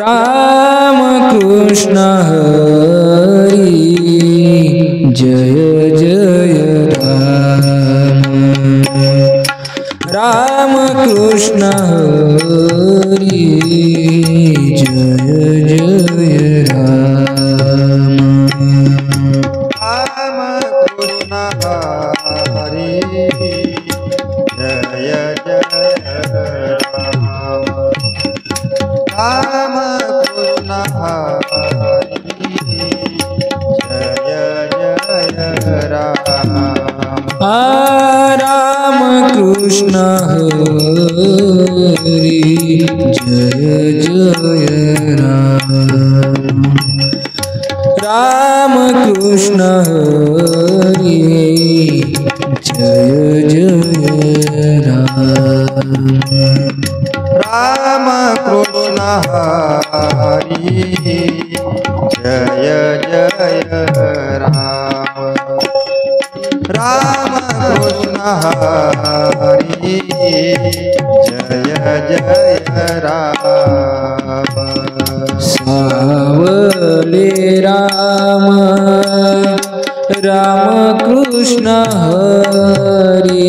राम कृष्ण हरि जय जय राम। राम कृष्ण हरि जय जय राम। राम कृष्ण हरि जय जय राम। राम कृष्ण हरि जय जय राम। राम कृष्ण हरि जय जय राम। राम कृष्ण हरि जय जय राम। राम कृष्ण हरि जय जय राम। राम कृष्ण हरि जय जय राम। सावले राम राम कृष्ण हरि।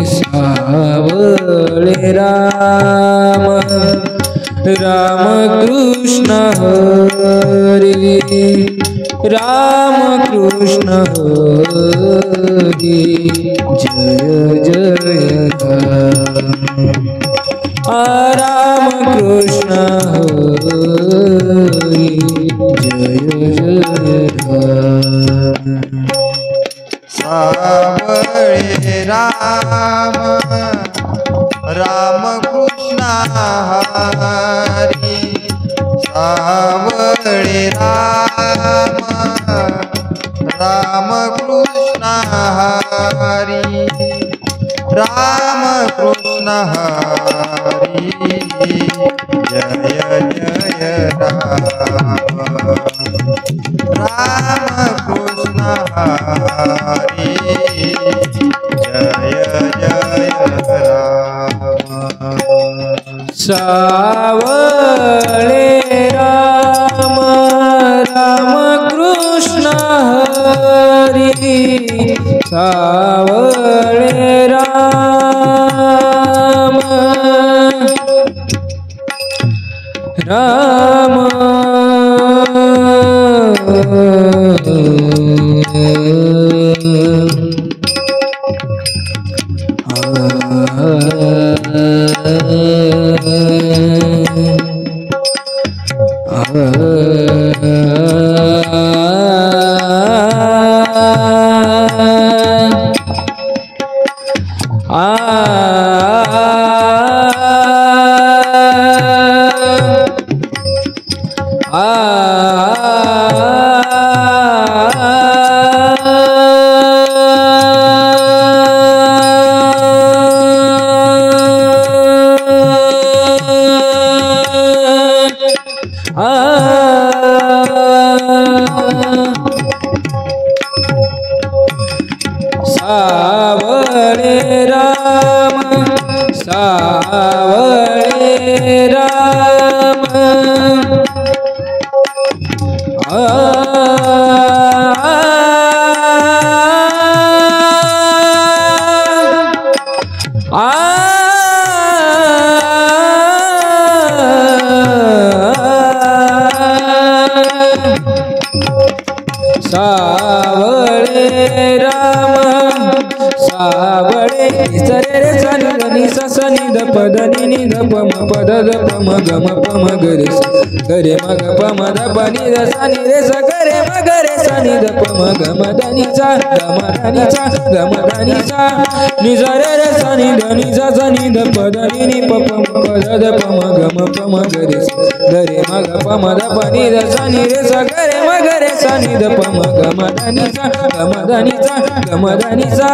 सावले राम राम कृष्ण हरि। राम कृष्ण हरि जय जय राम। राम कृष्ण हरि जय जय राम। सावळे राम राम कृष्ण हरि। सावळे राम राम कृष्ण हरि। राम कृष्ण हरि जय जय राम। राम कृष्ण हरि जय जय राम। सावळे राम राम कृष्ण हरि। सावळे राम राम सावळे राम सावळे राम सावळे राम सावळे सरे रे सनि धनि सा सनि ध प ध नि नि ध प म प ध ध प म ग म प म ग रे सा ग रे म ग प म ध प नि ध सा नि रे सा ग रे म ग रे सा नि ध प म ग म ध नि सा ग म ध नि सा ग म ध नि सा नि सा रे रे सा नि ध नि सा सा नि ध प ध नि नि प प म प ध ध प म ग म प म ग रे सा ग रे म ग प म ध प नि ध सा नि रे सा ग रे म ग रे सा नि ध प म ग म ध नि सा ग म ध नि सा ग म ध नि सा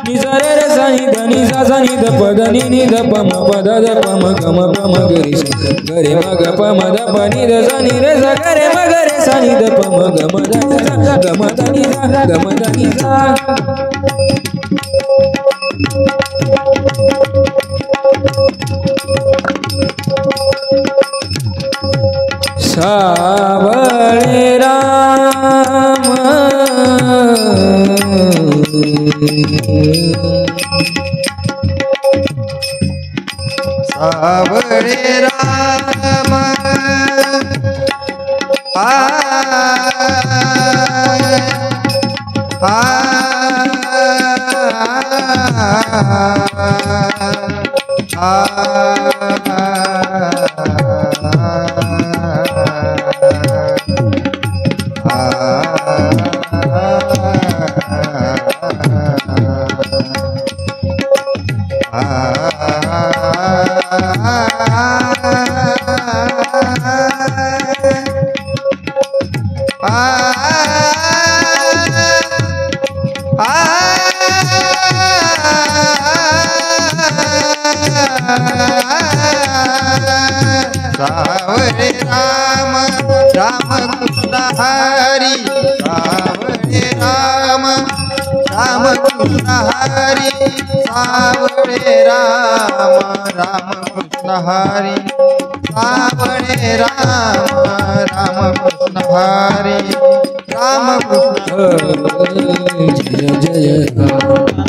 नि सा रे रे सा नि ध नि सा सा नि ध प ध नि नि ध प म प ध ध प म ग म प म ग रे सा ग रे म ग प म ध प नि ध सा नि रे सा ग रे म ग रे सा नि ध प म ग म ध नि सा ग म ध नि सा ग म ध नि सा सावळे राम सावळे राम सावळे राम राम कृष्ण हरी सावळे राम राम कृष्ण हरी सावळे राम राम कृष्ण हरी सावळे राम राम कृष्ण हरी राम कृष्ण जय जय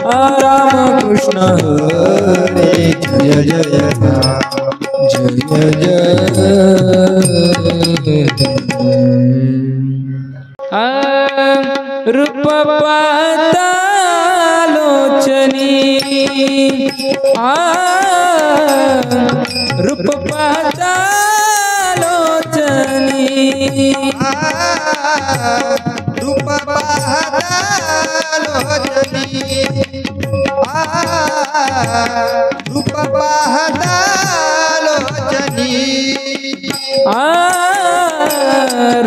राम कृष्ण हरे जय जय जय रूप पातालोचनी रूप पातालोचनी रूप पाहतालोचनी रूप पाहतालोचनी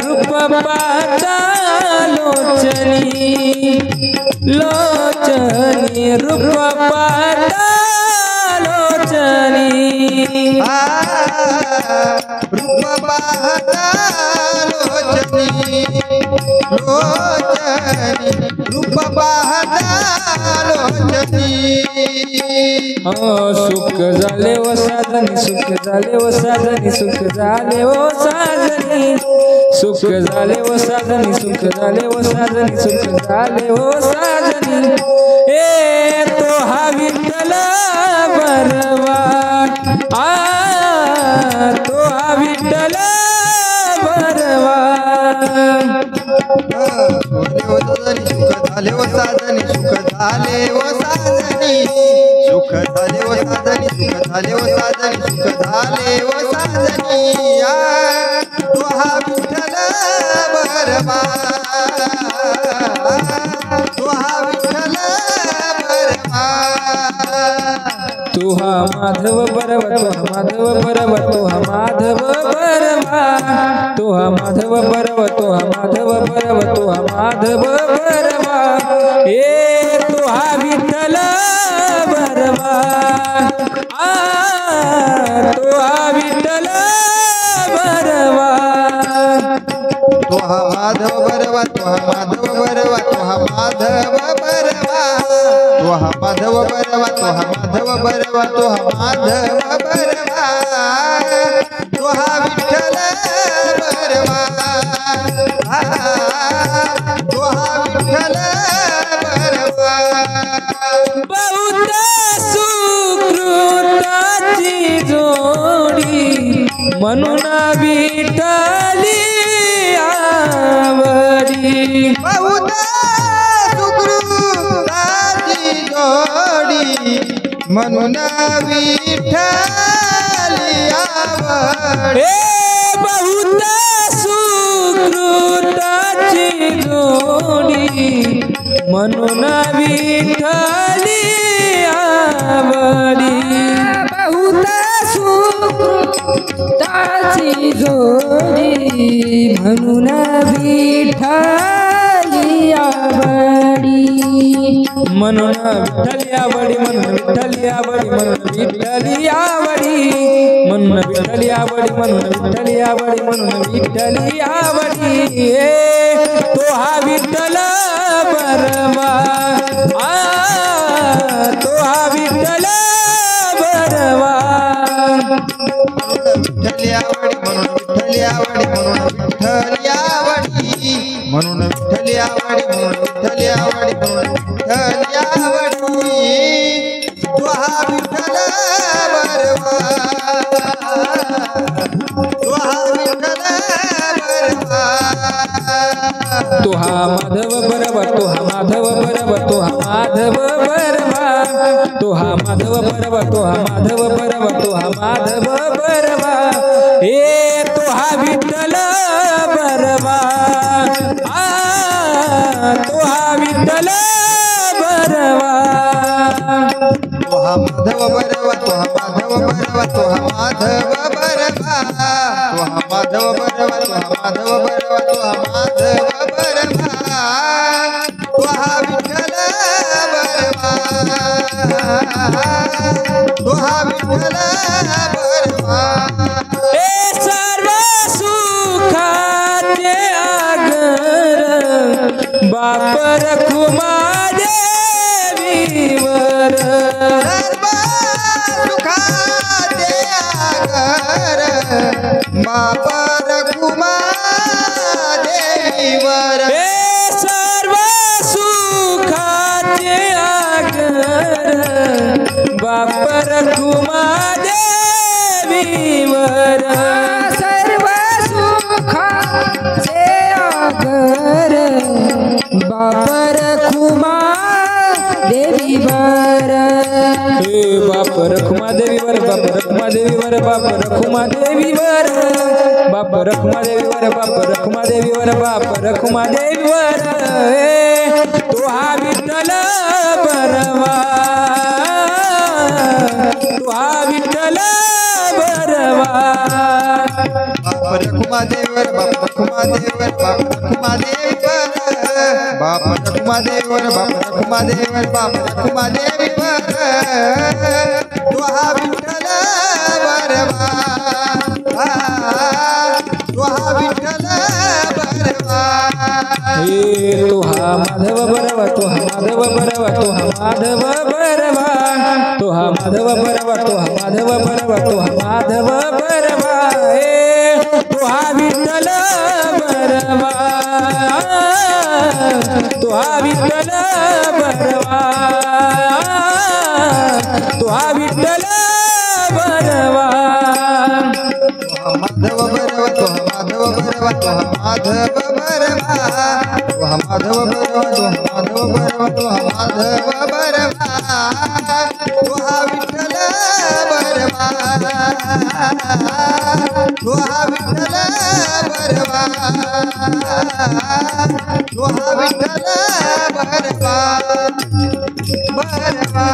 रूप पातालोचनी लोचनी रूप पातालोचनी रूप पाहतालोचनी लोचनी रूप पाहतालोचनी सुख झाले व साधनी सुख झाले व साधनी सुख झाले व साधनी सुख झाले व साधनी सुख झाले व साधनी सुख झाले व साधनी ए तो हा विठ्ठल बरवा तो हा विठ्ठल बरवा सुख झाले व साधनी सुख झाले व साधनी सुख झाले व साधनी सुख झाले व साधनी सुख झाले व साधनी तो हा विठ्ठल बरवा तो हा विठ्ठल बरवा तू हा माधव बरवा तो हा माधव बरवा तो हा माधव बरवा तो हा माधव बरवा तो हा माधव बरवा तो हा माधव बरवा ए तो हा विठ्ठल बरवा तो हा विठ्ठल बरवा तो हा माधव बरवा तो हा माधव बरवा तो हा माधव बरवा तो हा माधव बरवा तो हा माधव बरवा तो हा माधव बरवा तो हा विठ्ठल बरवा तो हा विठ्ठल बरवा बहुत सुकृताची जोडी म्हणून विठ्ठली आवडी बहुत सुकृताची जोडी म्हणून विठ्ठली आवडी बहुत सुकृताची जोडी म्हणून विठ्ठली आवडी बहुत सुकृताची जोडी म्हणून विठ्ठली आवडी म्हणून विठ्ठली आवडी म्हणून विठ्ठली आवडी म्हणून विठ्ठली आवडी म्हणून विठ्ठली आवडी म्हणून विठ्ठली आवडी म्हणून विठ्ठली आवडी तो हा विठ्ठल बरवा तो हा विठ्ठल बरवा विठ्ठली आवडी म्हणून विठ्ठली आवडी म्हणून हा विठ्ठल बरवा तो हा विठ्ठल बरवा तो हा माधव बरवा तो हा माधव बरवा तो हा माधव बरवा तो हा माधव बरवा तो हा माधव बरवा तो हा माधव बरवा ए तो हा विठ्ठल बरवा तो हा विठ्ठल बरवा तो हा माधव बरवा तो हा माधव बरवा तो हा माधव बरवा तो हा माधव बरवा तो हा माधव बरवा तो हा माधव बरवा तो हा विठ्ठल बरवा तो हा विठ्ठल बरवा ए सर्व सुखाचे आगर बाप रखुमा देवीवर सर्व सुखाचे आगर बाप रखुमा देवीवर ए सर्व सुखाचे आगर बाप रखुमा देवीवर सर्व सुखाचे आगर बाप रखुमा देवीवर हे बाप रखुमा देवीवर बाप रखुमा देवीवर बाप रखुमा देवीवर बाप रखुमा देवीवर बाप रखुमा देवीवर बाप रखुमा देवीवर तो हा विठ्ठल बरवा तो हा विठ्ठल बरवा बाप रखुमा देवर बाप रखुमा देवर बाप रखुमा देवर बाप रखुमा देवर बाप रखुमा देवर बाप रखुमा देवर तो हा विठ्ठल बरवा तो हा विठ्ठल बरवा हे तो हा माधव बरवा तो हा माधव बरवा तो हा माधव बरवा तो हा माधव बरवा तो हा माधव बरवा तो हा माधव बरवा हे तो हा विठ्ठल बरवा तो हा विठ्ठल बरवा तो हा विठ्ठल बरवा माधव बरवा तो हा माधव बरवा तो हा माधव बरवा तो हा माधव बरवा तो हा माधव बरवा तो हा माधव बरवा तो हा विठ्ठल बरवा तो हा विठ्ठल बरवा तो हा विठ्ठल बरवा बरवा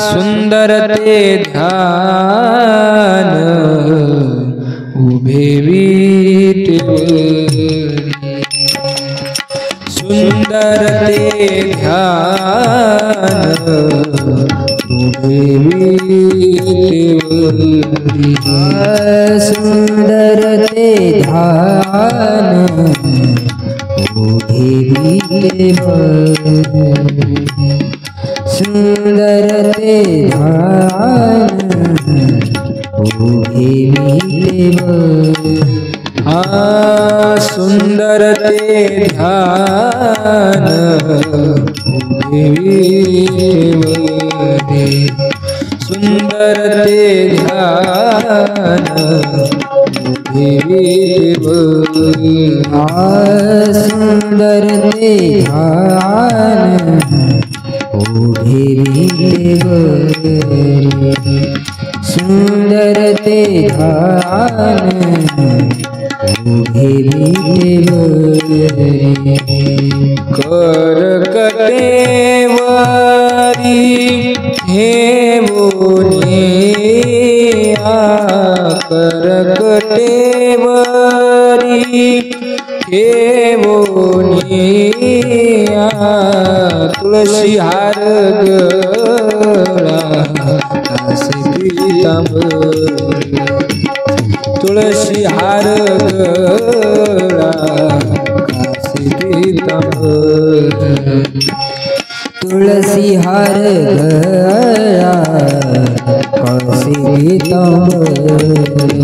सुंदर ते ध्यान उभे विटेवरी सुंदर ते ध्यान उभे विटेवरी सुंदर ते ध्यान उभे विटेवरी सुंदर ते ध्यान उभे विटेवरी सुंदर ते ध्यान उभे विटेवरी सुंदर ते ध्यान उभे विटेवरी सुंदर ते ध्यान उभे विटेवरी सुंदर ते ध्यान उभे विटेवरी करकटेवरी हेवोनिया करकटेवरी हेवोनिया तुळशी हार गळा कासे पीतांबरी तुळशी हार गळा कासे पीतांबरी तुळसी हार गळा कासे पीतांबरी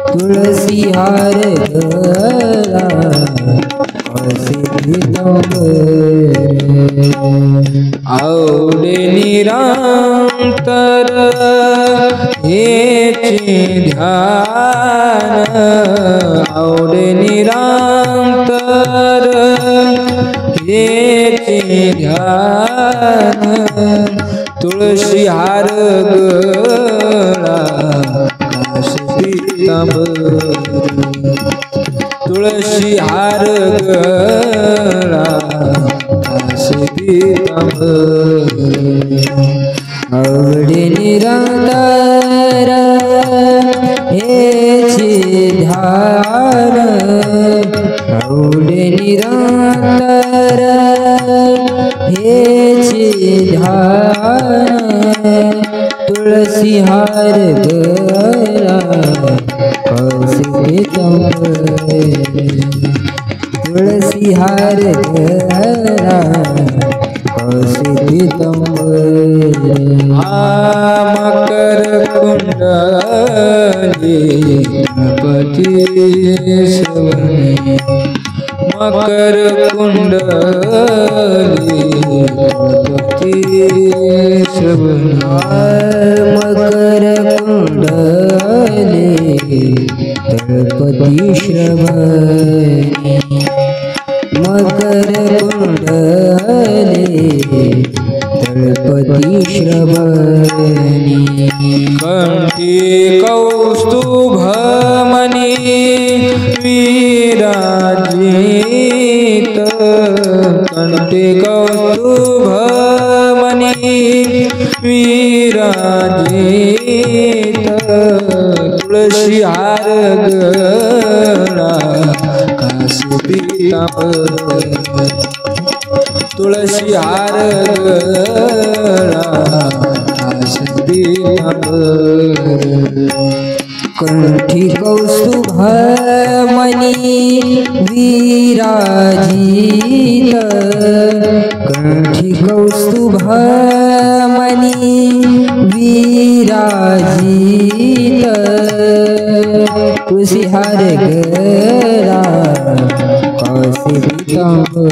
तुळसी हार गळा कासे आवडे निरंतर हेचे ध्यान आवडे निरंतर हेचे ध्यान तुळशी हार गळा काशी पीतांबर तुळशी हार गळा काशी पीतांबर आवडे निरंतर हेचे ध्यान आवडे निरंतर हेचे ध्यान तुळसी हार गळा काशी पीतांबर तुळसी हार गळा काशी पीतांबर मकर कुंडली गणपती श्रवणे मकर कुंडली गणपती श्रवणे मकर कुंडली गणपती श्रवणे मकर कुंडली गणपती श्रवणे कंठी कौस्तुभमणि विराजित कंठी कौस्तुभमणि विराजित तुळशी हार गळा काशी पीतांबर तुळशी हार गळा काशी पीतांबर कंठी कौस्तुभमणि विराजित कंठी कौस्तुभमणि विराजित तुळसी हार गळा काशी पीतांबर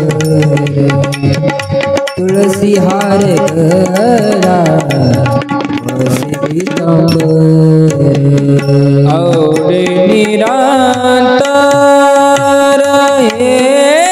तुळसी हार गळा काशी पीतांबर आवडे निरंतर हेचे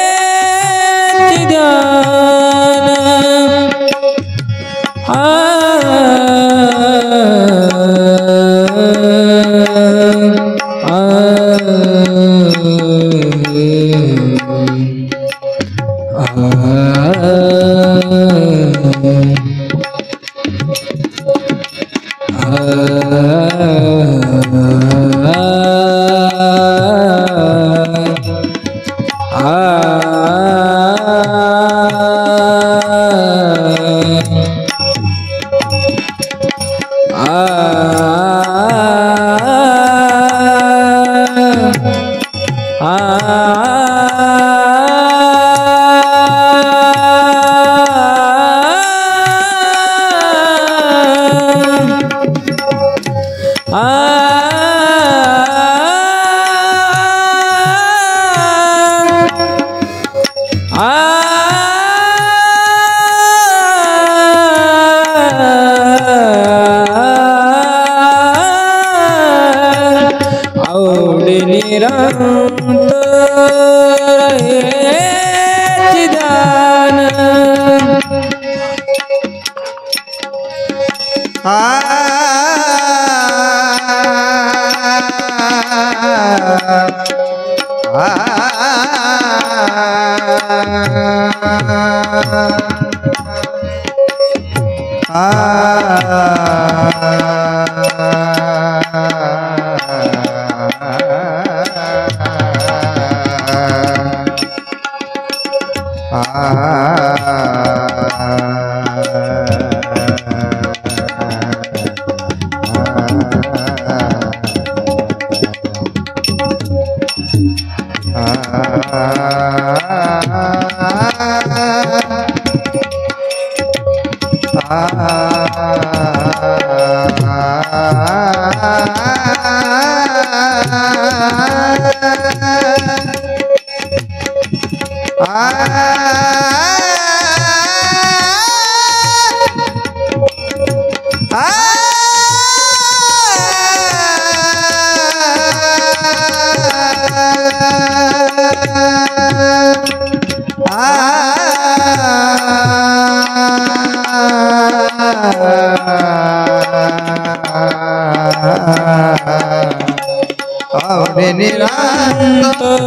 आवडे निरंतर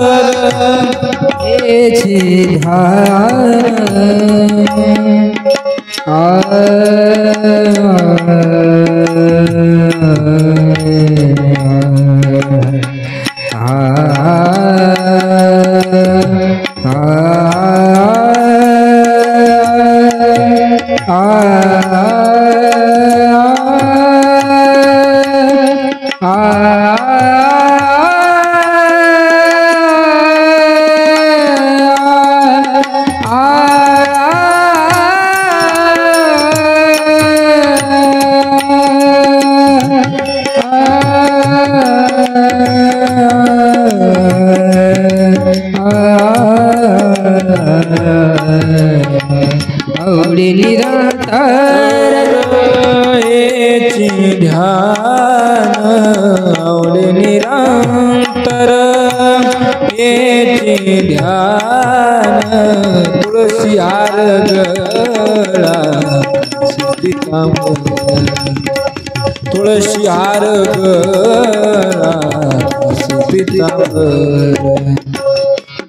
हेची आवडे निरंतर हेची ध्यान आवडे निरंतर हेची ध्यान तुळशी हार गळा सीतांबर तुळशी हार गळा सीतांबर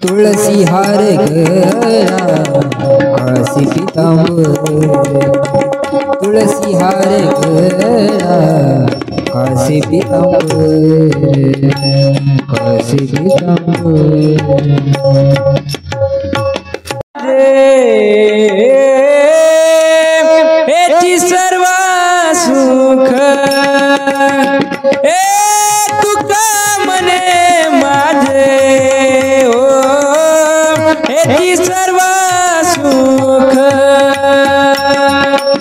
तुळसी हार गळा काशी पीतांबर तुळसी हार गळा काशी पीतांबर काशी पीतांबर हेची सर्व सुख हे तुका मने माझे हेची सर्व सुख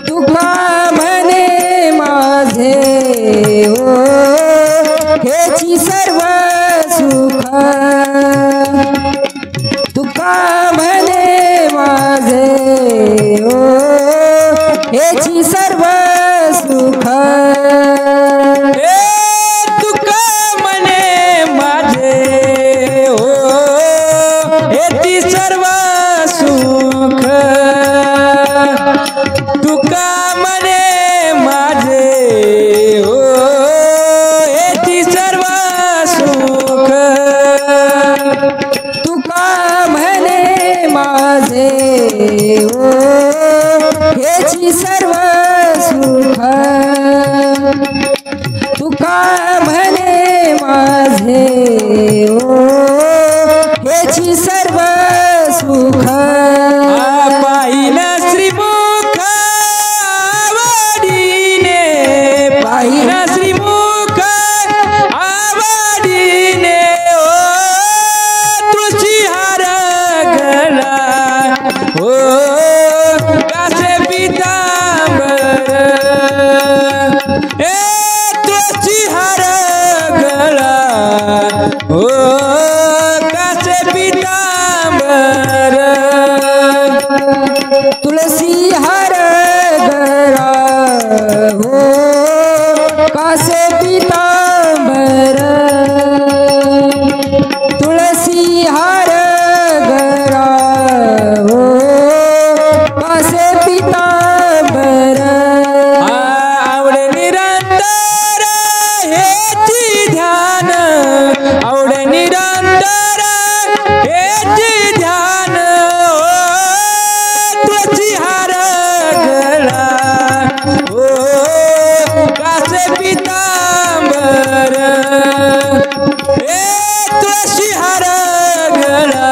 तुका म्हणे माझे हो हेची सर्व सुख तुका म्हणे माझे हो हेची सर्व सुख तुका म्हणे माझे हो हेची सर्व सुख तुका म्हणे माझे हो हेची सर्व सुख तुका म्हणे माझे हो हेची सर्व सुख तुका म्हणे माझे हो हेची सर्व सुख पाहिलं श्रीमुख आवडीने पाहिलं श्रीमुख आवडीने ओ तुळशी हार गळा ओ कासे पीतांबर ए तुळशी हार गळा ओ कासे पीतांबर तुळसी हार गळा हो कासे पीतांबर तुळसी हार गळा हो कासे पीतांबर आवडे निरंतर हेची ध्यान आवडे निरंतर हेची ध्यान तुळशी हार गळा हो कासे पीतांबर हे तुळशी हार गळा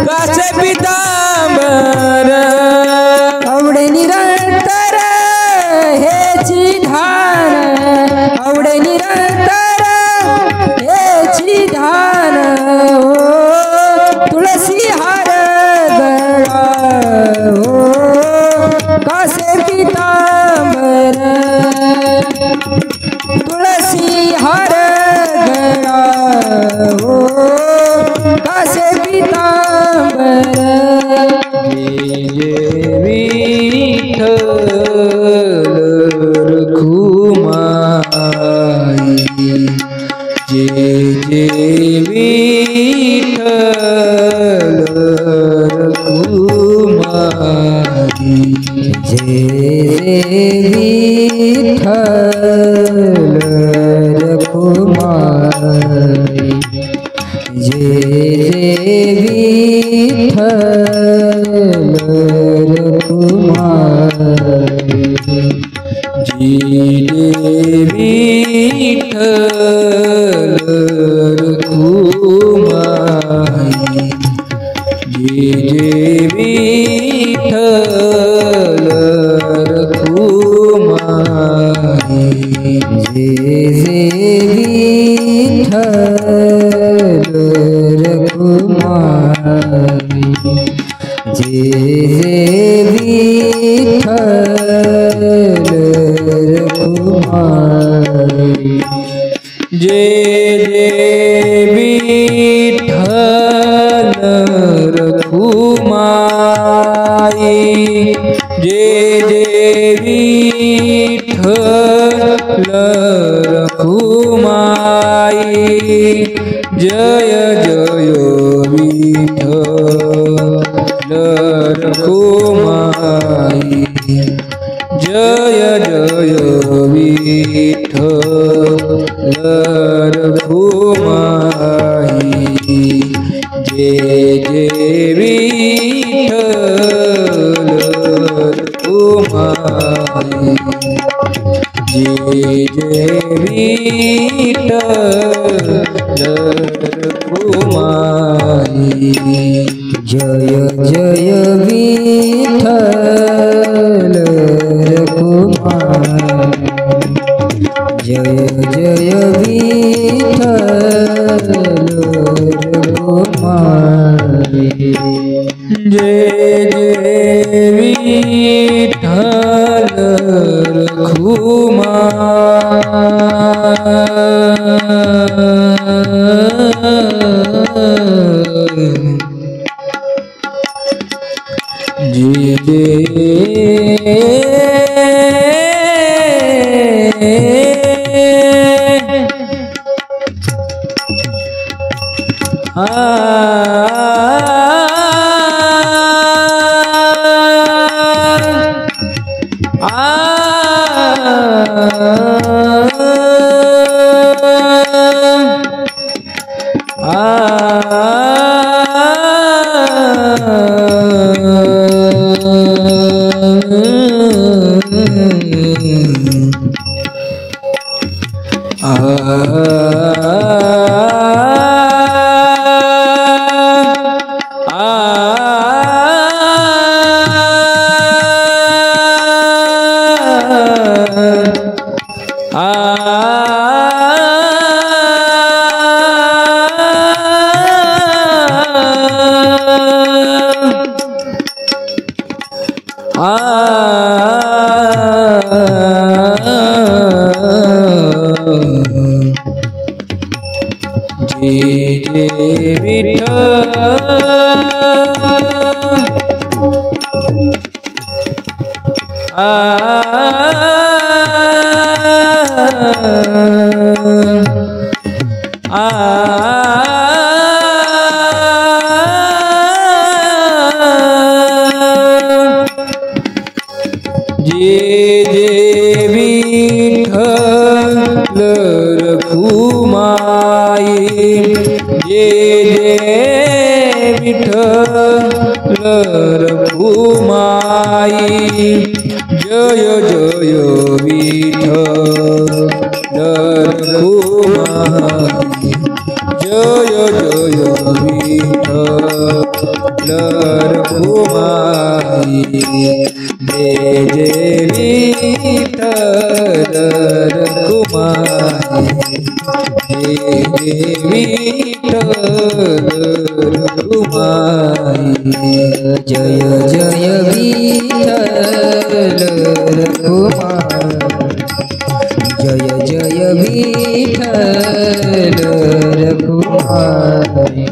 कासे पीतांबर आवडे निरंतर हेची ध्यान आवडे निरंतर हेची ध्यान हो तुळसी हार गळा हो कासे पीतांबर तुळसी हार गळा हो कासे पीतांबर विठ्ठल रखुमाई जे विठ्ठल रखुमाई जय विठ्ठल रखुमाई जय विठ्ठल रखुमाई जी विठ्ठल रखुमाई जय विठ्ठल रखुमाई जय विठ्ठल रखुमाई जय विठ्ठल रखुमाई जय विठ्ठल रखुमाई जय विठ्ठल रखुमाई जय जय विठ्ठल रखुमाई जय जय विठ्ठल रखुमाई जय विठ्ठल रखुमाई जय विठ्ठल रखुमाई जय जय विठ्ठल रखुमाई जय जय विठ्ठल रखुमाई जय जय विठ्ठल रखुमाई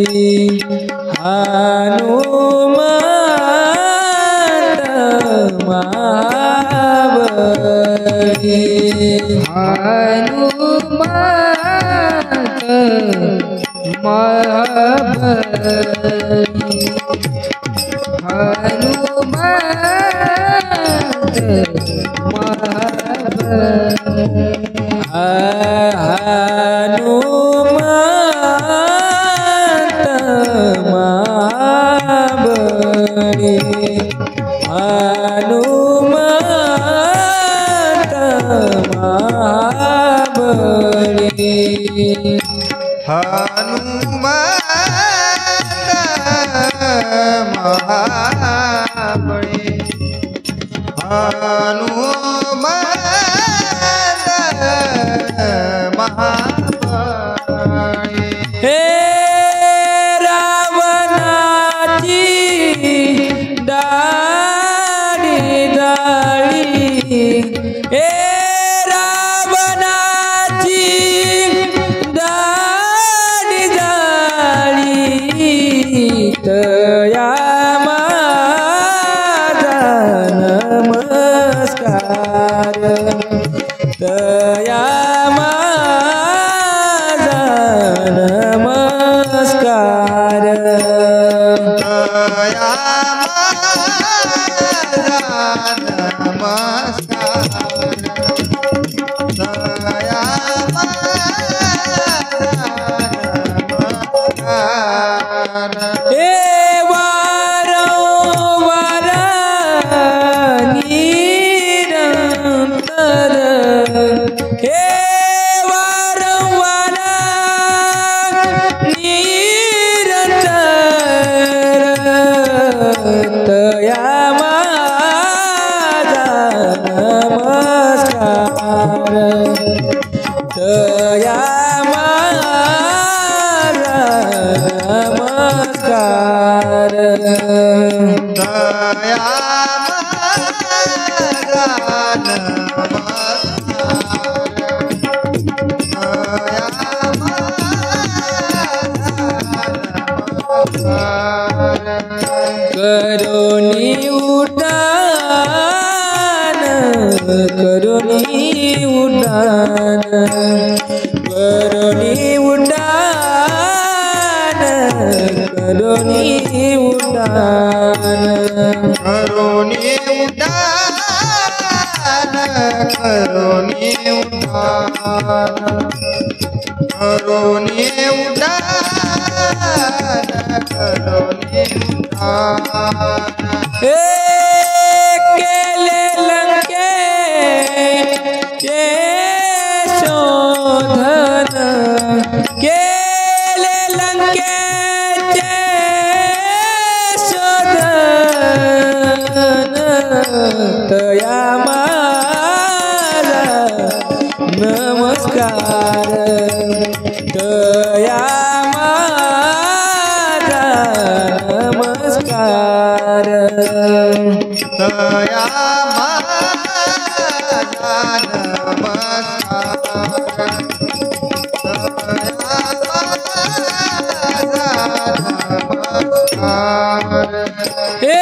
महाबली महाबली हनुमंत महाबली हनुमंत महाबली हे रावणाची दाढी जाळी हे रावणाची दाढी जाळी तया माझा नमस्कार तया माझा नमस्कार हे वारंवार निरंतर हे वारंवार निरंतर तया माझा नमस्कार तया माझा नमस्कार करुणी उड्डाण करुणी उड्डाण करुणी उड्डाण करुणी उड्डाण करुणी उड्डाण करुणी उड्डाण करुणी उड्डाण करुणी उड्डाण हे केले लंकेचे शोधन केले लंकेचे शोधन तया माझा नमस्कार तया माझा नमस्कार तया माझा नमस्कार तया माझा नमस्कार हे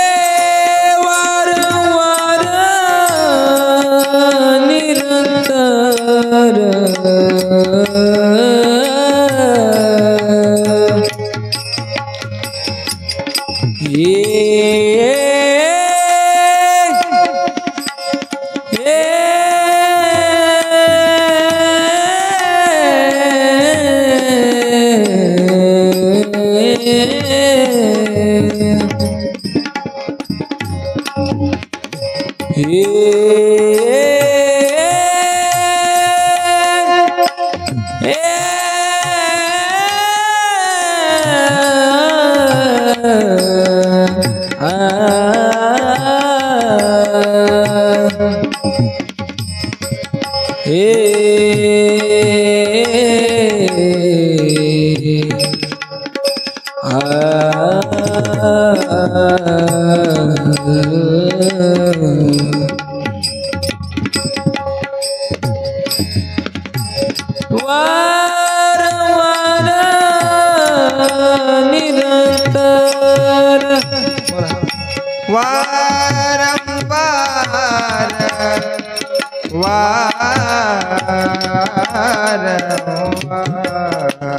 वारंवार निरंतर वारंवार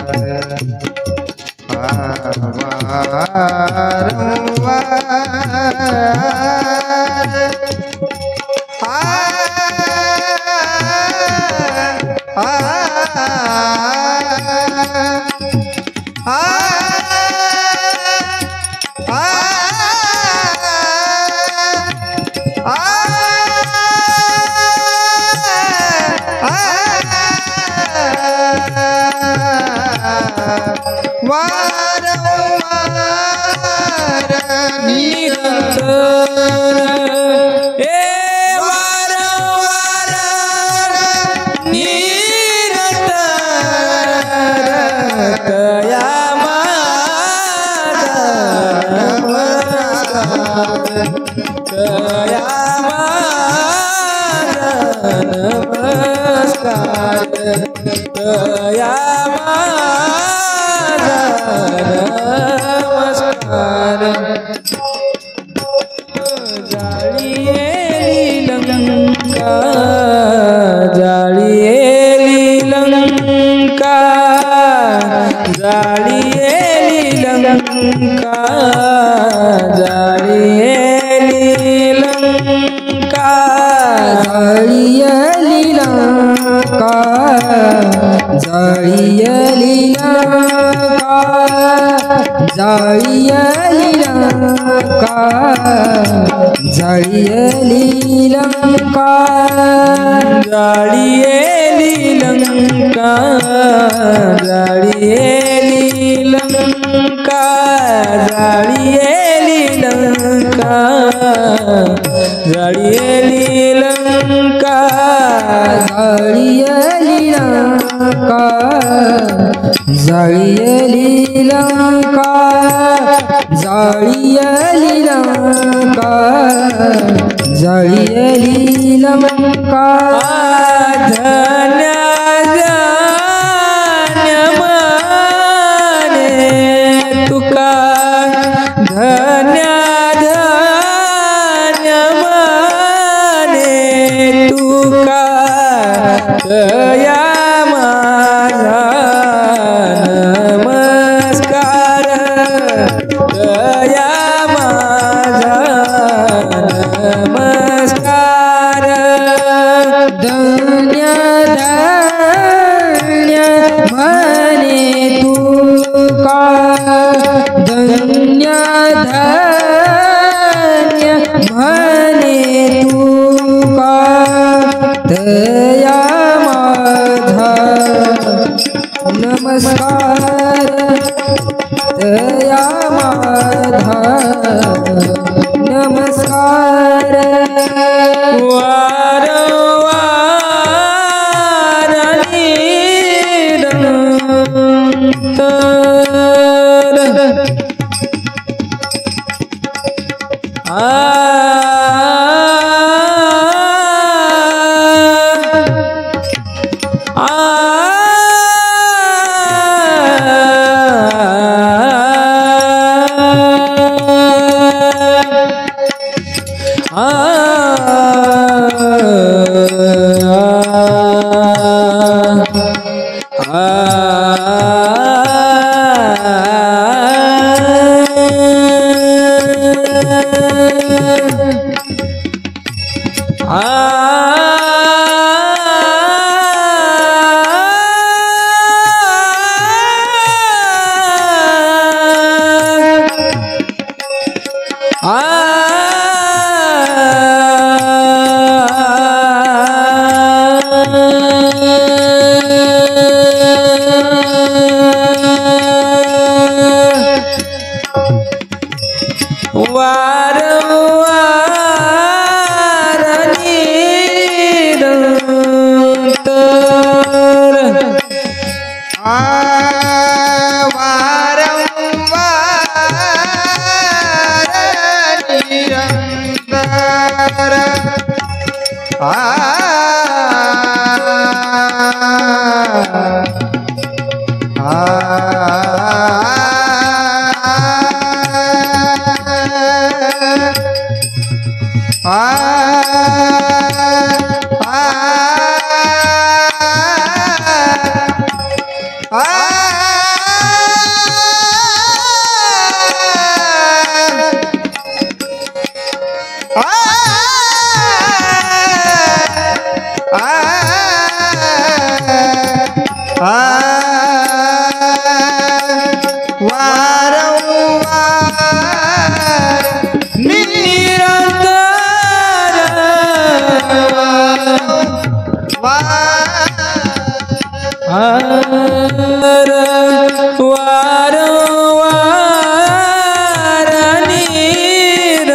वारंवार निरंतर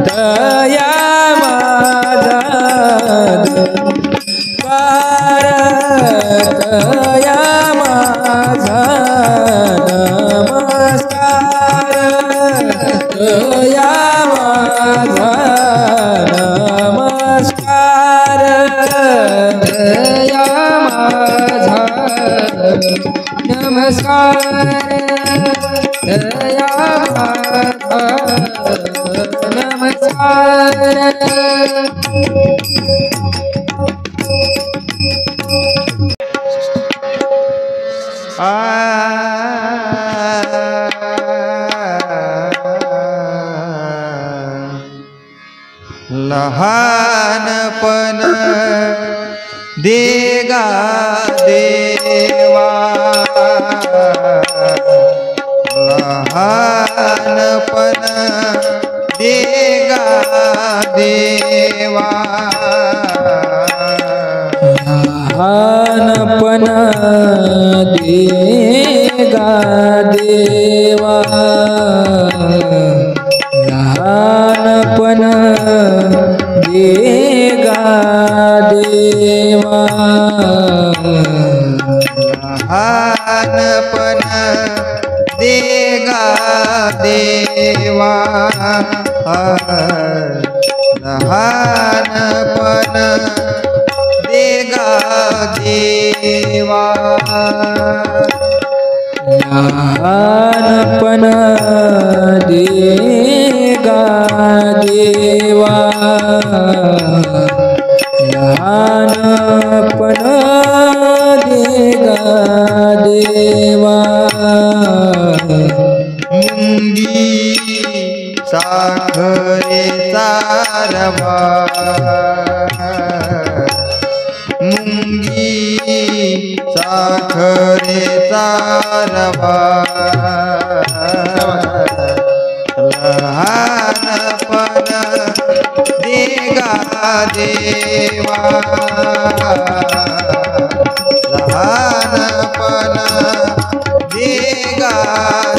दया माझा कार दया माझा नमस्कार दया माझा नमस्कार दया माझा नमस्कार दया माझा नमस्कार लहानपण देगा देवा लहानपण देगा देवा लहानपण देगा देवा लहानपण देगा देवा लहानपण देगा देवा लहानपण देगा देवा लहानपण देगा देवा लहानपण देगा देवा मुंगी साखरेचा रवा मुंगी साखरेचा रवा लहानपण देगा देवा लहानपण देगा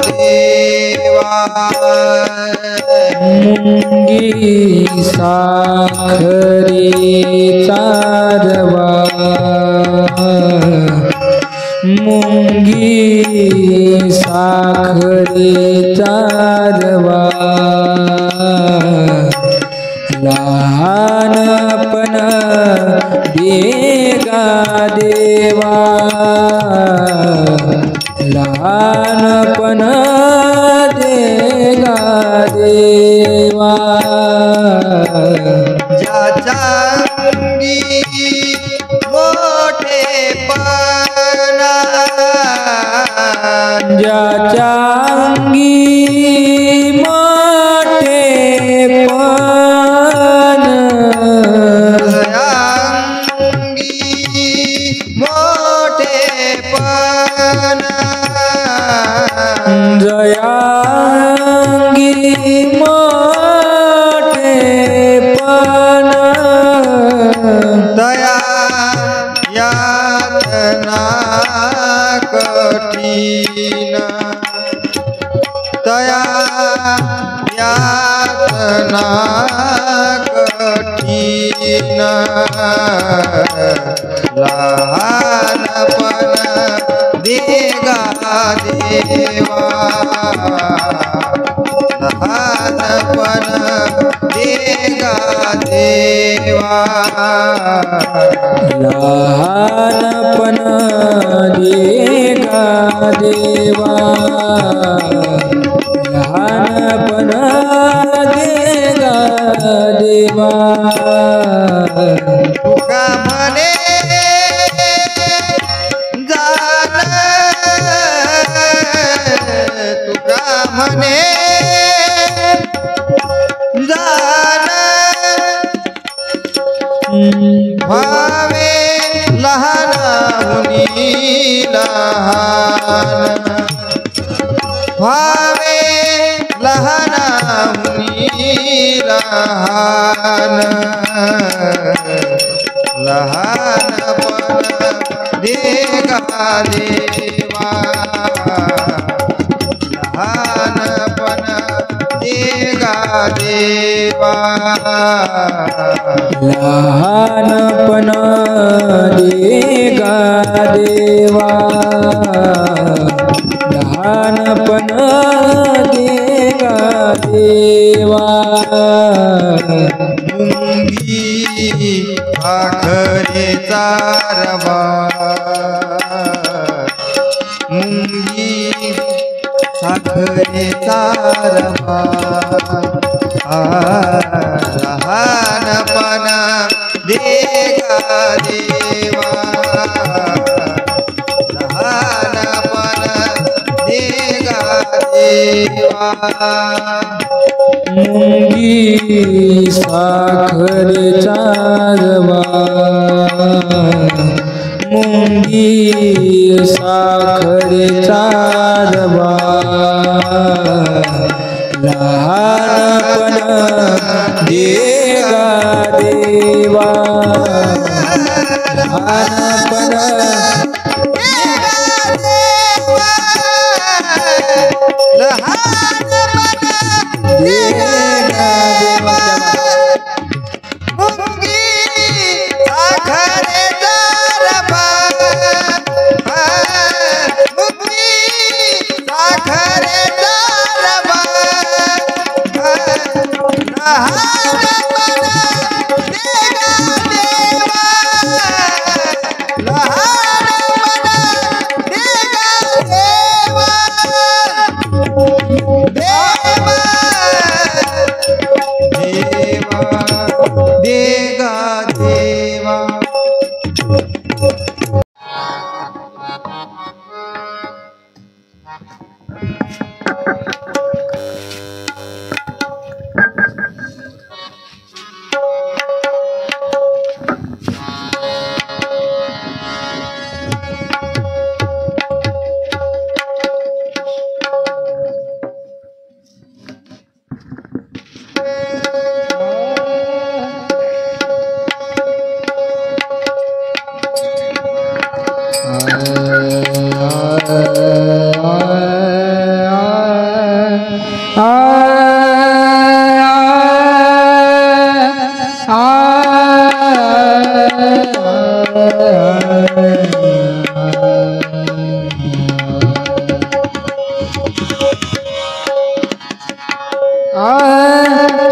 देवा मुंगी साखरेचा रवा मुंगी साखरेचा रवा लहानपण देगा देवा लहानपण देगा देवा ज्याच्या अंगी मोठेपणा ज्याच्या अंगी मोठेपण जयांगी मोठेपण दया यातना कठीण दया यातना कठीण लहानपण देगा देवा लहानपण देगा देवा लहानपण देगा देवा लहानपण देगा देवा तुका म्हणे तुका म्हणे जाण व्हावे लहानाहुनी लहान व्हावे लहानाहुनी लहान लहानपण दे गा देवा लहानपण दे गा देवा लहानपण दे गा देवा लहानपण दे गा देवा मुंगी साखरेचा रवा मुंगी साखरेचा रवा लहानपण दे गा देवा लहानपण दे गा देवा मुंगी साखरेचा रवा मुंगी साखरेचा रवा लहानपण दे गा देवा लहानपण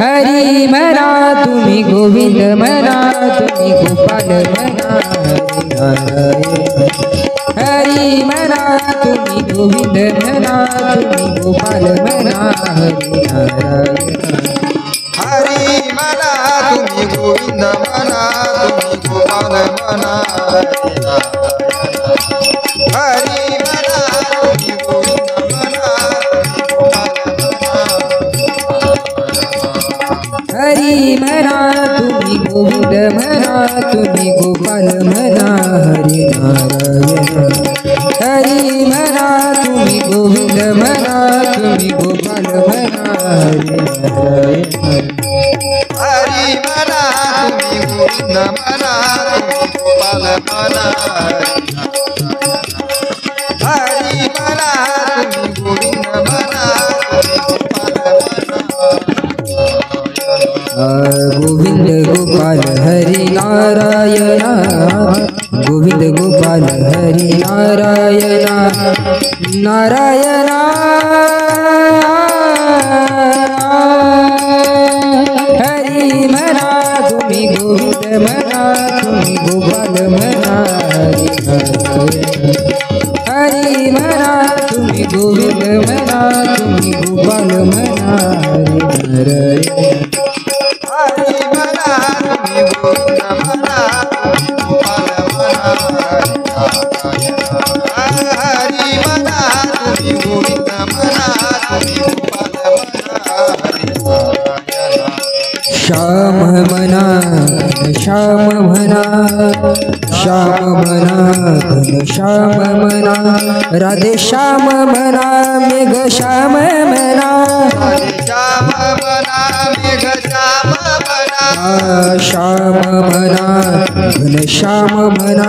हरी म्हणा तुम्ही गोविंद म्हणा तुम्ही गोपाल म्हणा हरी म्हणा तुम्ही गोविंद म्हणा तुम्ही गोपाल म्हणा हरी नारायण हरी म्हणा तुम्ही गोविंद म्हणा तुम्ही गोपाल म्हणा हरी म्हणा तुम्ही गोविंद म्हणा हरी म्हणा तुम्ही गोविंद म्हणा तुम्ही गोपाल म्हणा हरी नारायण हरी म्हणा तुम्ही गोविंद म्हणा तुम्ही गोपाल म्हणा हरी नारायण हरी म्हणा तुम्ही गोविंद म्हणा तुम्ही गोपाल म्हणा हरी म्हणा तुम्ही गोविंद म्हणा तुम्ही गोविंद गोपाल हरी नारायणा गोविंद गोपाल हरी नारायणा नारायणा हरी म्हणा तुम्ही गोविंद म्हणा तुम्ही गोपाल म्हणा हरी म्हणा तुम्ही गोविंद म्हणा तुम्ही गोपाल म्हणा हरी नारायण हरी म्हणा तुम्ही गोविंद म्हणा तुम्ही गोपाल म्हणा हरी म्हणा तुम्ही गोविंद म्हणा तुम्ही गोपाल म्हणा श्याम म्हणा श्याम म्हणा श्याम म्हणा श्याम म्हणा राधे श्याम म्हणा मेघ श्याम म्हणा श्याम म्हणा मेघ श्याम म्हणा श्याम म्हणा घनश्याम म्हणा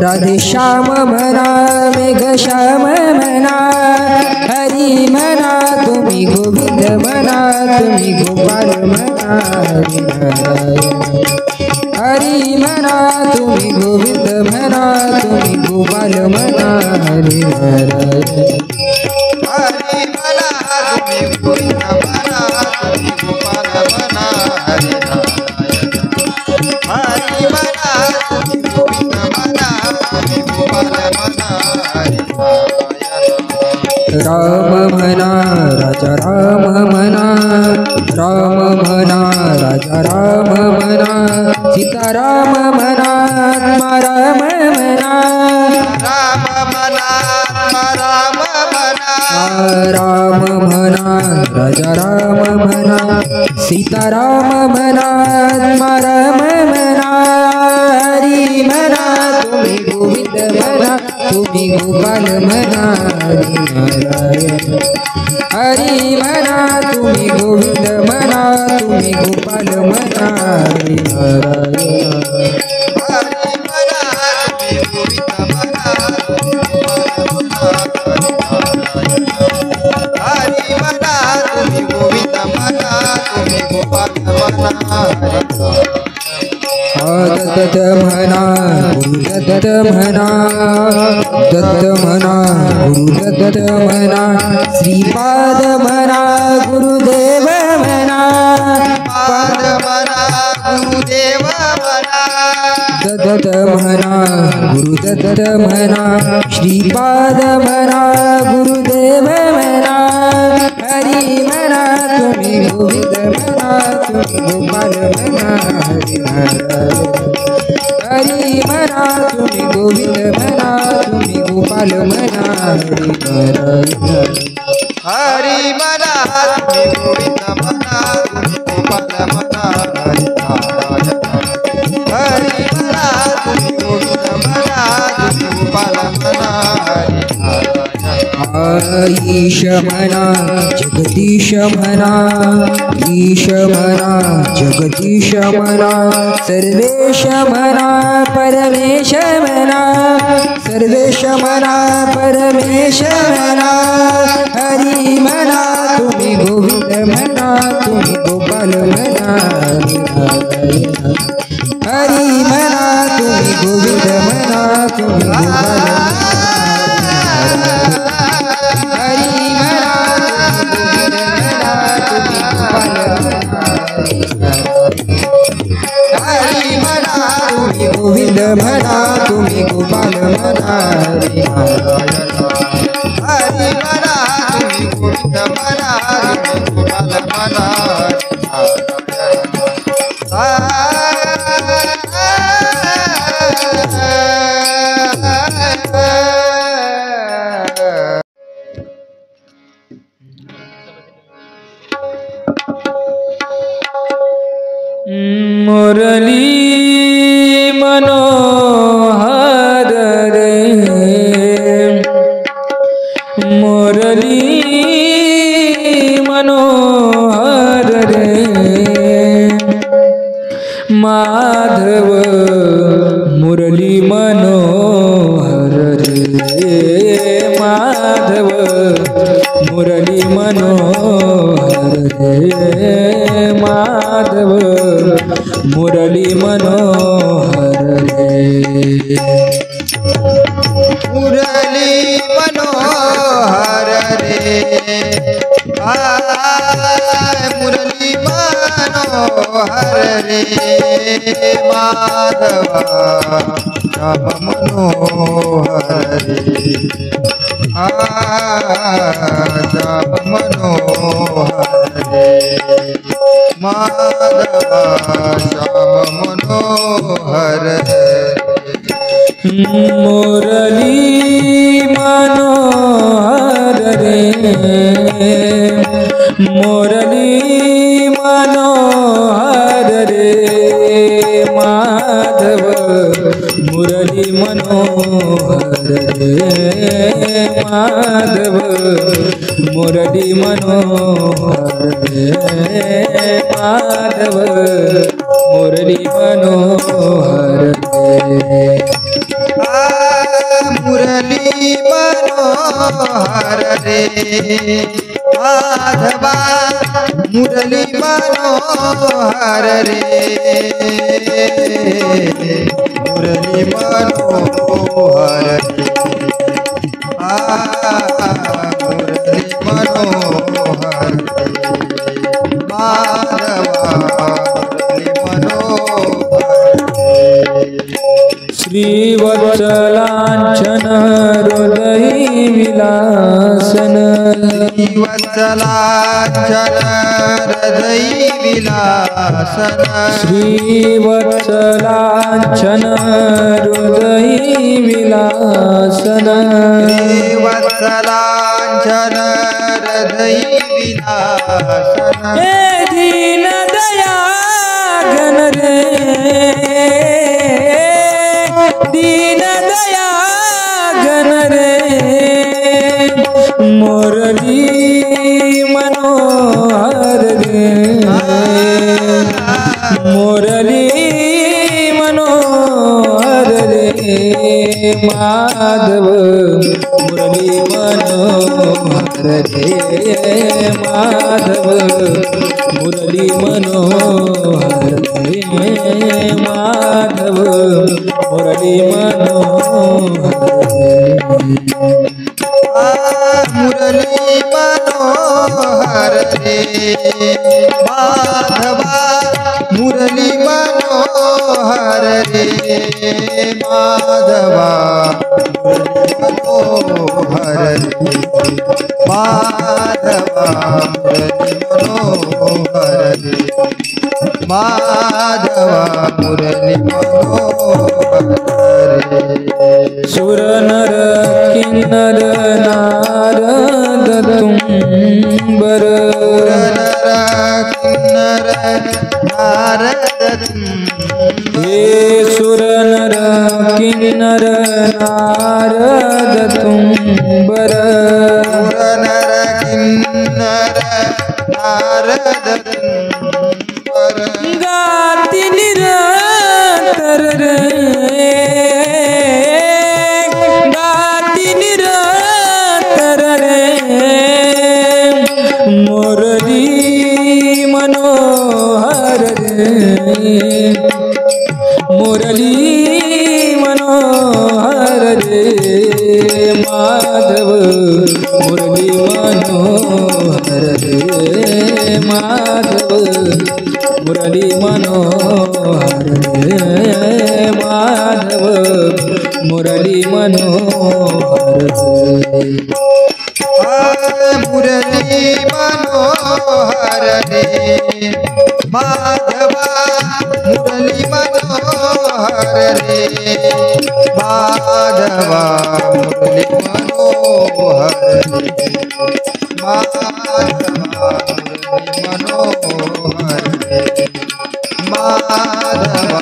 राधे श्याम म्हणा मेघ श्याम म्हणा हरी म्हणा तुम्ही गोविंद म्हणा तुम्ही गोपाल म्हणा हरी म्हणा तुम्ही गोविंद म्हणा तुम्ही गोपाल म्हणा हरी नारायण हरी म्हणा तुम्ही गोविंद म्हणा तुम्ही गोपाल म्हणा हरी नारायण हरी म्हणा तुम्ही गोविंद म्हणा तुम्ही गोपाल म्हणा हरी नारायण राम म्हणा राजा राम म्हणा राम म्हणा राजा राम म्हणा सीताराम म्हणा आत्मा राम म्हणा राम म्हणा राम म्हणा राम म्हणा राजा राम म्हणा सीताराम म्हणा आत्मा राम म्हणा हरी म्हणा तुम्ही गोविंद म्हणा तुम्ही गोपाल म्हणा हरी नारायण हरी म्हणा तुम्ही गोविंद म्हणा तुम्ही गोपाल म्हणा हरी नारायण हरी म्हणा तुम्ही गोविंद म्हणा तुम्ही गोपाल म्हणा हरी म्हणा तुम्ही गोविंद म्हणा तुम्ही गोपाल म्हणा दत्त म्हणा गुरु दत्त म्हणा दत्त म्हणा गुरु दत्त म्हणा श्रीपाद म्हणा गुरुदेव म्हणा पाद म्हणा गुरुदेव म्हणा दत्त म्हणा गुरु दत्त म्हणा श्रीपाद म्हणा गुरुदेव म्हणा हरी म्हणा तुम्ही गोविंद म्हणा तुम्ही गोपाल म्हणा हरी नारायण हरी म्हणा तुम्ही गोविंद म्हणा तुम्ही गोपाल म्हणा हरी नारायण हरी म्हणा तुम्ही गोविंद म्हणा तुम्ही गोपाल म्हणा हरी नारायण हरी म्हणा तुम्ही गोविंद म्हणा तुम्ही गोपाल म्हणा हरी नारायण ईश म्हणा जगदीश म्हणा ईश म्हणा जगदीश म्हणा सर्वेश म्हणा परमेश म्हणा सर्वेश म्हणा परमेश म्हणा हरी म्हणा तुम्ही गोविंद म्हणा तुम्ही गोपाल म्हणा हरी नारायण हरी म्हणा तुम्ही गोविंद म्हणा तुम्ही गोपाल हरी म्हणा तुम्ही गोविंद म्हणा तुम्ही गोपाल म्हणा हरी नारायण हरी म्हणा तुम्ही गोविंद म्हणा तुम्ही गोपाल म्हणा मुरली मनोहर रे मुरली मनोहर रे माधव मुरली मनोहर रे माधव मुरली मनोहर रे माधव मुरली मनोहर रे मुरली मनोहर रे मुरली मनोहर रे माधव राम मनोहर रे राम मनोहर रे माधव श्याम मनोहर रे मुरली मनोहर रे मुरली मनोहर रे माधव मुरली मनोहर रे माधव मुरली मनोहर रे माधव मुरली मनोहर रे मुरली मनोहर रे माधवा मुरली मनोहर रे मुरली मनोहर रे मुरली मनोहर रे माधवा मुरली मनोहर रे श्रीवत्सलांचन हृदय विलासन श्रीवत्सलांचन हृदय विलासन श्रीवत्सलांचन हृदय विलासन श्रीवत्सलांचन हृदय विलासन हे दीन दया घन रे दीन दया घन रे मुरली मनोहर रे मुरली मनोहर रे माधव मुरली मनोहर रे माधव मुरली मनोहर रे माधव मुरली मनोहर मुरली मनोहर रे माधवा मुरली मनोहर रे माधवा मुरली मनोहर रे माधवा मुरली मनोहर रे माधवा मुरली मनोहर रे सुर नर किन्नर नारद तुम्बर किन्नर नारद हे सुर नर किन्नर नारद तुम्बर नर किन्नर नारद गाति निरंतर रे गाति निरंतर रे मुरली मनोहर रे मुरली मनोहर रे माधव मुरली मनोहर रे माधव मुरली मनोहर रे माधव मुरली मनोहर रे मुरली मनोहर रे माधवा मुरली मनोहर रे माधवा मुरली मनोहर रे माधवा मुरली मनोहर रे माधवा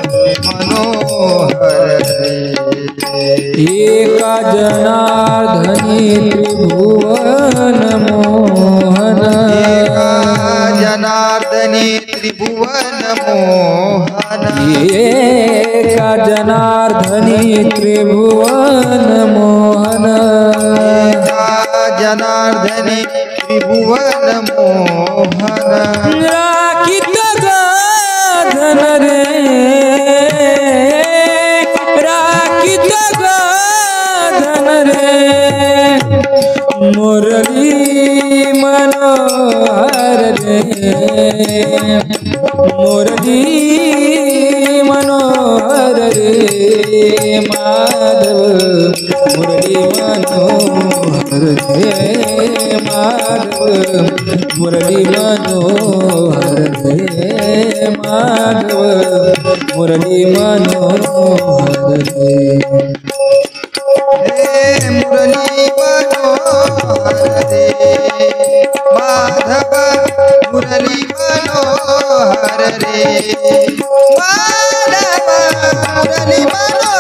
मुरली मनोहर रे एका जनार्दनी त्रिभुवन मोहन जनार्दनी त्रिभुवन मोहन एका जनार्दनी त्रिभुवन मोहन जनार्दनी त्रिभुवन मोहन राखित गाधन रे राखित गाधन रे मुरली मनोहर रे मुरली मनोहर रे माधव मुरली मनोहर रे माधव मुरली मनोहर रे माधव मुरली मनोहर रे मुरली मनोहर रे माधव मुरली मनोहर रे माधव मुरली मनोहर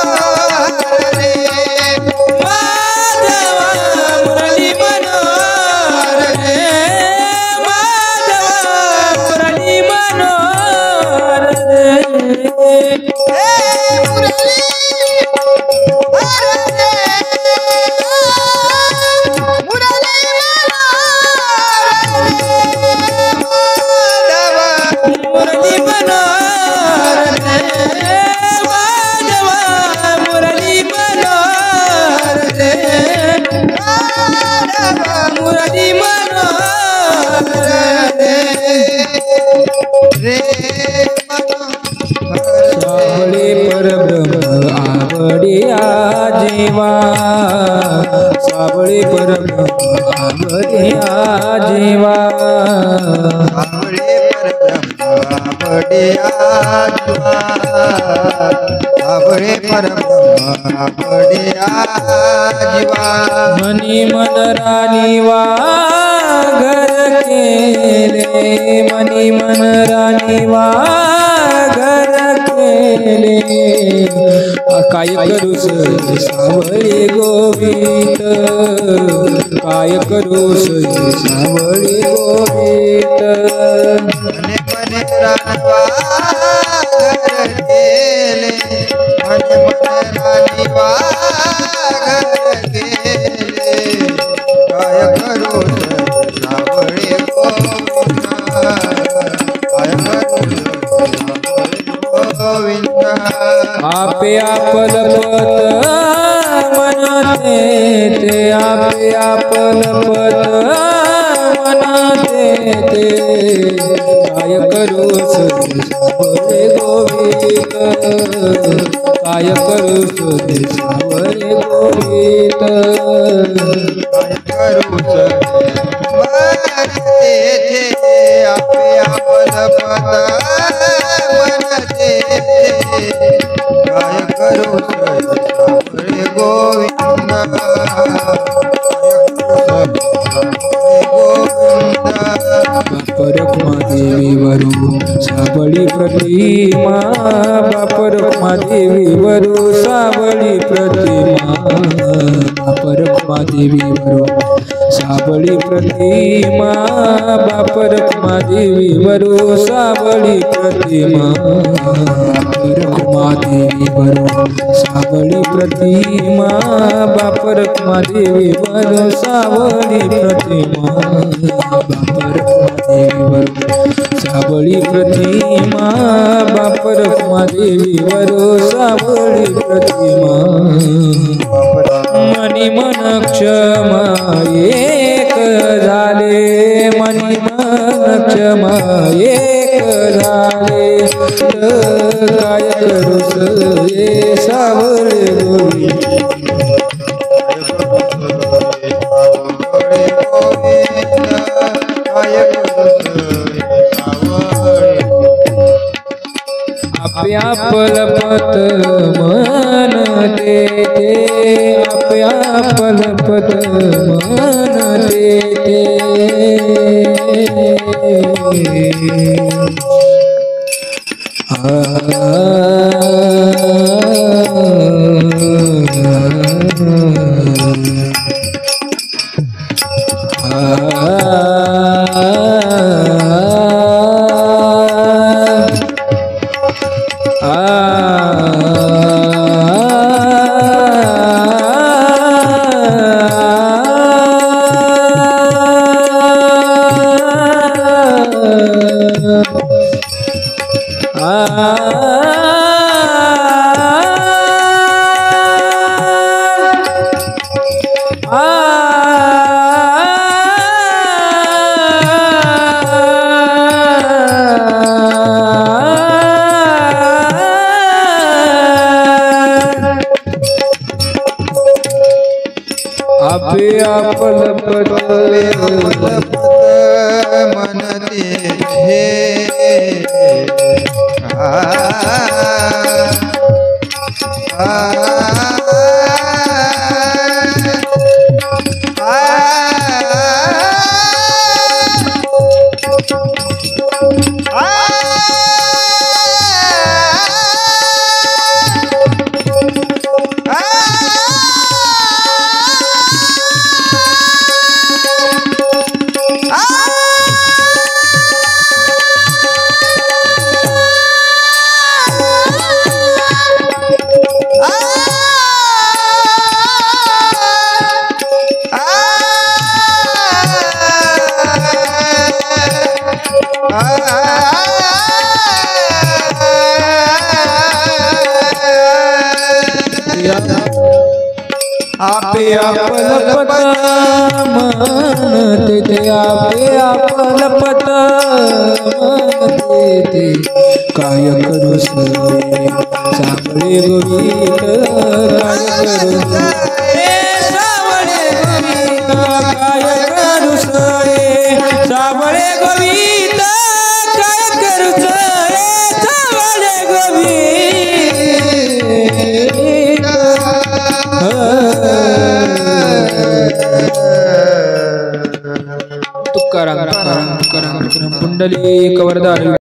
जीवा सावळे परब्रह्मा बडिया जीवा सावळे परब्रह्मा बडिया जीवा सावळे परब्रह्मा बडिया जीवा मनी मन राणीवा घर केले मनी मन राणीवा घर केले काय करूस सावळे गोविंद काय करूस सावळे गोविंद मने मने राणवा घर केले मने मने राणवा घर केले काय करू सावळे गोविंद काय करू गोविंद आपे आपलपत मनते ते आपे आपलपत मनते ते काय करूस सावळे गोविंद काय करूस सावळे गोविंद काय करू मनते ते आपे आपलपत मनते काय करू सावळे गोविंद देवी वरू सावळी प्रतिमा बापर देवी वरू सावळी प्रतिमा बापर देवी वरू सावळी प्रतिमा बापर देवी वरू सावळी प्रतिमा बापर देवी वरू सावळी प्रतिमा बापर देवी वरू सावळी प्रतिमा बापर देवी वरू सावळी प्रतिमा बापर देवी वरू सावळी प्रतिमा मनी मन क्षमा एक झाले मनी मन क्षमा एक झाले काय करूस हे सावळे गोविंद आपे आपलपत मनते ते आपे आपलपत मनते ते आपे आपलपत मनते हे आपे आपलपत मनते ते आपे आपलपत मनते ते काय करूस सावळे गोविंद काय करू सावळे गोविंद काय करू सावळे गोविंद काय करू सावळे गोविंद तुकाराम पुंडलिक वरदान